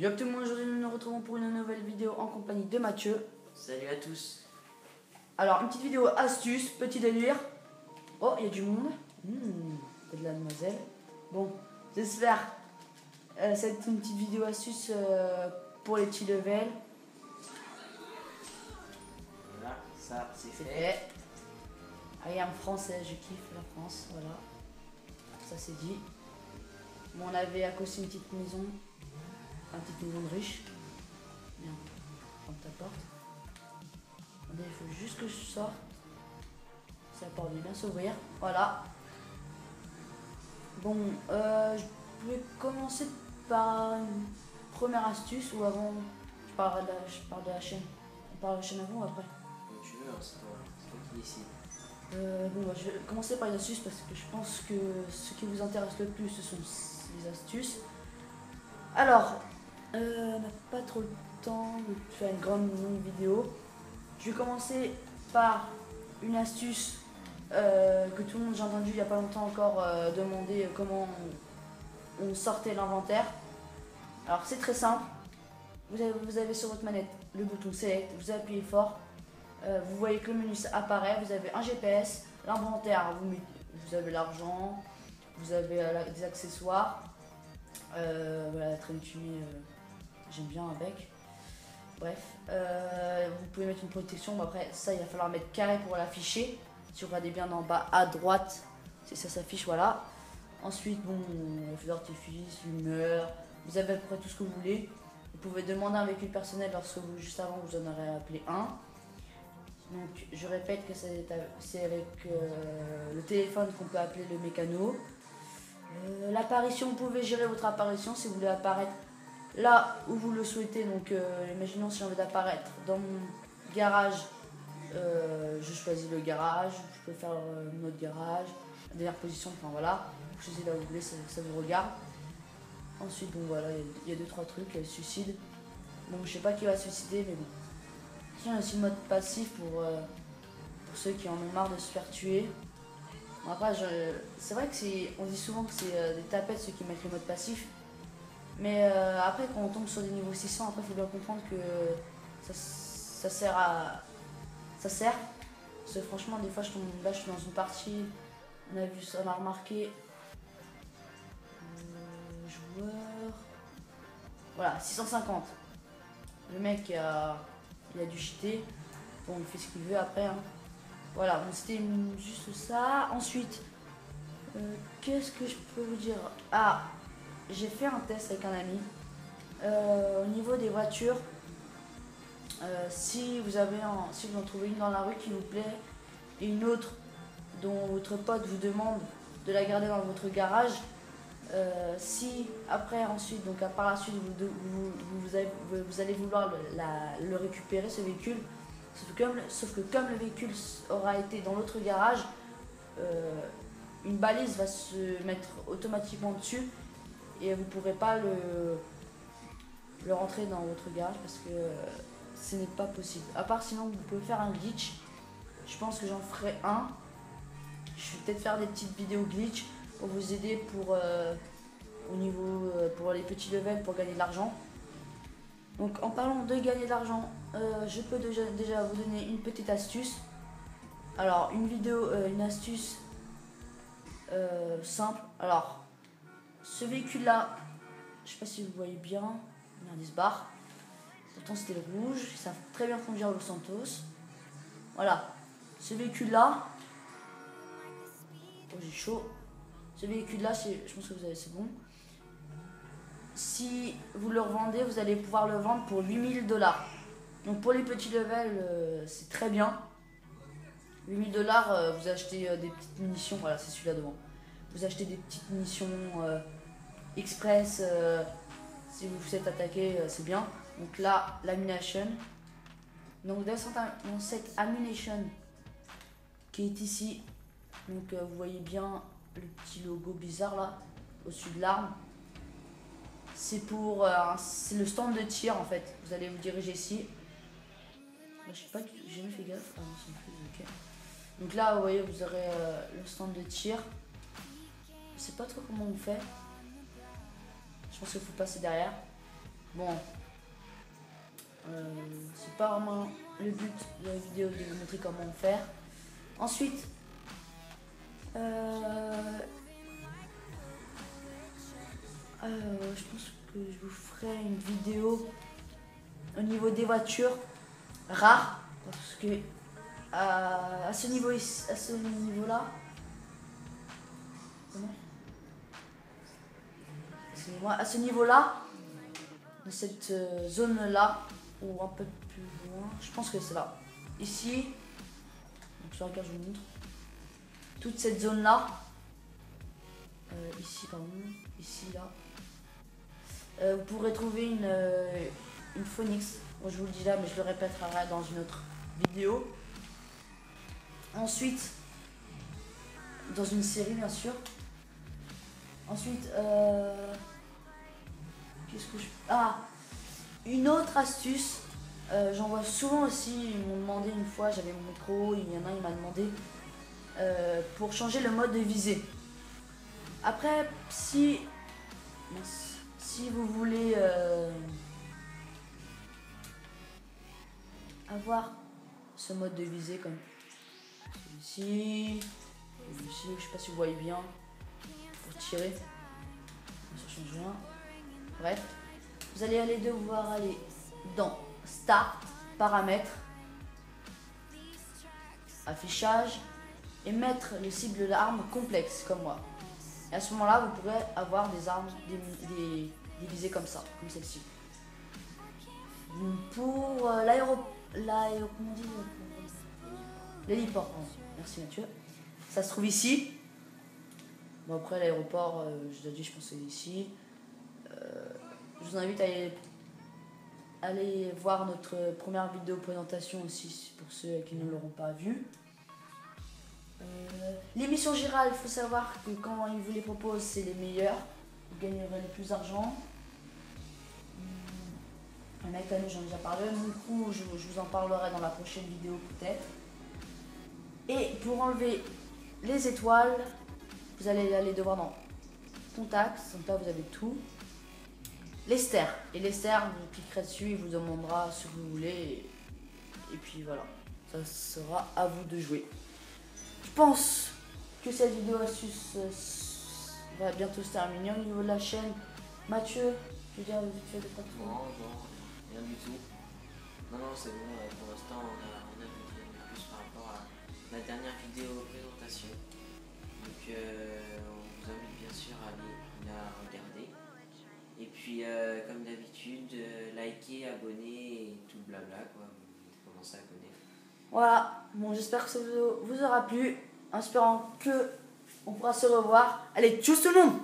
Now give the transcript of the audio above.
Yo tout le monde, aujourd'hui nous nous retrouvons pour une nouvelle vidéo en compagnie de Mathieu. Salut à tous. Alors une petite vidéo astuce, petit délire. Oh, il y a du monde. De la demoiselle. Bon, j'espère c'est une petite vidéo astuce pour les petits levels. Voilà, ça c'est C'est fait. fait. I am français, je kiffe la France, voilà. Ça c'est dit. Bon, on avait à côté une petite maison. Une petite maison de riche. Bien, ferme ta porte. Attendez, il faut juste que je sorte. Ça porte bien s'ouvrir. Voilà. Bon, je vais commencer par une première astuce ou avant je parle de la chaîne. On parle de la chaîne avant ou après? Comme tu veux, hein, c'est toi qui décides. Bon, bah, je vais commencer par les astuces parce que je pense que ce qui vous intéresse le plus ce sont les astuces. Alors, on n'a pas trop le temps de faire une grande longue vidéo. Je vais commencer par une astuce que tout le monde, j'ai entendu il n'y a pas longtemps encore demander comment on sortait l'inventaire. Alors c'est très simple. Vous avez sur votre manette le bouton Select, vous appuyez fort. Vous voyez que le menu apparaît, vous avez un GPS, l'inventaire, vous avez l'argent, vous avez des accessoires. Voilà, la traîne fumée, j'aime bien avec. Bref, vous pouvez mettre une protection, mais après ça il va falloir mettre carré pour l'afficher. Si vous regardez bien en bas à droite, c'est ça s'affiche, voilà. Ensuite, bon, feu d'artifice, l'humeur, vous avez à peu près tout ce que vous voulez. Vous pouvez demander un véhicule personnel lorsque vous, juste avant, vous en aurez appelé un. Donc, je répète que c'est avec le téléphone qu'on peut appeler le mécano. L'apparition, vous pouvez gérer votre apparition si vous voulez apparaître là où vous le souhaitez. Donc, imaginons si j'ai envie d'apparaître dans mon garage. Je choisis le garage, je peux faire notre garage, la dernière position, enfin voilà, vous choisissez là où vous voulez, ça vous regarde. Ensuite, bon voilà, il y a 2-3 trucs, il y a le suicide. Bon, je sais pas qui va se suicider, mais bon. Sinon, il y a aussi le mode passif pour ceux qui en ont marre de se faire tuer. Bon, après, c'est vrai que on dit souvent que c'est des tapettes ceux qui mettent le mode passif. Mais après, quand on tombe sur des niveaux 600, après, il faut bien comprendre que ça sert à. Ça sert, parce que franchement des fois je suis dans une partie, on a vu ça, on a remarqué joueur, voilà 650, le mec il a dû cheater, bon il fait ce qu'il veut après hein. Voilà, bon, c'était juste ça. Ensuite qu'est-ce que je peux vous dire, ah j'ai fait un test avec un ami au niveau des voitures. Si vous en trouvez une dans la rue qui vous plaît et une autre dont votre pote vous demande de la garder dans votre garage, si après ensuite donc par la suite vous allez vouloir le récupérer ce véhicule, sauf que comme le véhicule aura été dans l'autre garage, une balise va se mettre automatiquement dessus et vous ne pourrez pas le rentrer dans votre garage parce que ce n'est pas possible. À part sinon vous pouvez faire un glitch. Je pense que j'en ferai un. Je vais peut-être faire des petites vidéos glitch pour vous aider pour pour les petits levels pour gagner de l'argent. Donc en parlant de gagner de l'argent, je peux déjà vous donner une petite astuce. Alors une astuce simple. Alors ce véhicule là, je sais pas si vous voyez bien, il y a un indice barre. Pourtant c'était le rouge, ils savent très bien conduire le Santos. Voilà, ce véhicule là, oh j'ai chaud. Ce véhicule là, je pense que vous avez, c'est bon. Si vous le revendez, vous allez pouvoir le vendre pour 8000 $. Donc pour les petits levels, c'est très bien. 8000 $, vous achetez des petites munitions, voilà c'est celui-là devant. Vous achetez des petites munitions express, si vous vous êtes attaqué, c'est bien. Donc là, l'ammunition. Donc dans cette ammunition qui est ici, donc vous voyez bien le petit logo bizarre là, au-dessus de l'arme. C'est pour, c'est le stand de tir en fait. Vous allez vous diriger ici. Je sais pas, j'ai jamais fait gaffe. Ah non, c'est plus, ok. Donc là, vous voyez, vous aurez le stand de tir. Je sais pas trop comment on fait. Je pense qu'il faut passer derrière. Bon, c'est pas vraiment le but de la vidéo de vous montrer comment faire. Ensuite, je pense que je vous ferai une vidéo au niveau des voitures rares, parce que à ce niveau ici, à ce niveau-là, excusez-moi, à ce niveau-là, dans cette zone-là, ou un peu plus loin, je pense que c'est là. Ici, donc sur laquelle je vous montre, toute cette zone-là, ici, pardon, ici, là, vous pourrez trouver une Phoenix. Bon, je vous le dis là, mais je le répéterai dans une autre vidéo. Ensuite, dans une série, bien sûr. Ensuite, qu'est-ce que je... Ah, une autre astuce. J'en vois souvent aussi, ils m'ont demandé une fois, j'avais mon micro, il y en a, il m'a demandé pour changer le mode de visée. Après, si vous voulez avoir ce mode de visée comme celui-ci, je sais pas si vous voyez bien, pour tirer, ça change rien. Bref, vous allez devoir aller dans Start, Paramètres, Affichage et mettre les cibles d'armes complexes comme moi. Et à ce moment-là, vous pourrez avoir des armes, des visées comme ça, comme celle-ci. Pour l'héliport, merci Mathieu. Ça se trouve ici. Bon, après l'aéroport, je l'ai dit, je pense que c'est ici. Je vous invite à aller voir notre première vidéo présentation aussi pour ceux qui ne l'auront pas vue. L'émission Giral, il faut savoir que quand ils vous les proposent, c'est les meilleurs. Vous gagnerez le plus d'argent. Nathan, j'en ai déjà parlé. Mon coup, je vous en parlerai dans la prochaine vidéo peut-être. Et pour enlever les étoiles, vous allez aller devoir dans Contact. Donc là, vous avez tout. L'Ester. Et l'Ester, vous cliquerez dessus, il vous demandera ce que vous voulez. Et puis voilà, ça sera à vous de jouer. Je pense que cette vidéo astuce va bientôt se terminer. Au niveau de la chaîne, Mathieu, tu veux dire vite fait de quoi tu Non, rien du tout. Non, c'est bon, pour l'instant on a vu plus par rapport à la dernière vidéo présentation. Donc on vous invite bien sûr à aller la regarder. Et puis comme d'habitude, liker, abonner et tout blabla quoi. Vous commencez à connaître. Voilà, bon j'espère que ça vous aura plu, en espérant que on pourra se revoir. Allez, tchuss tout le monde!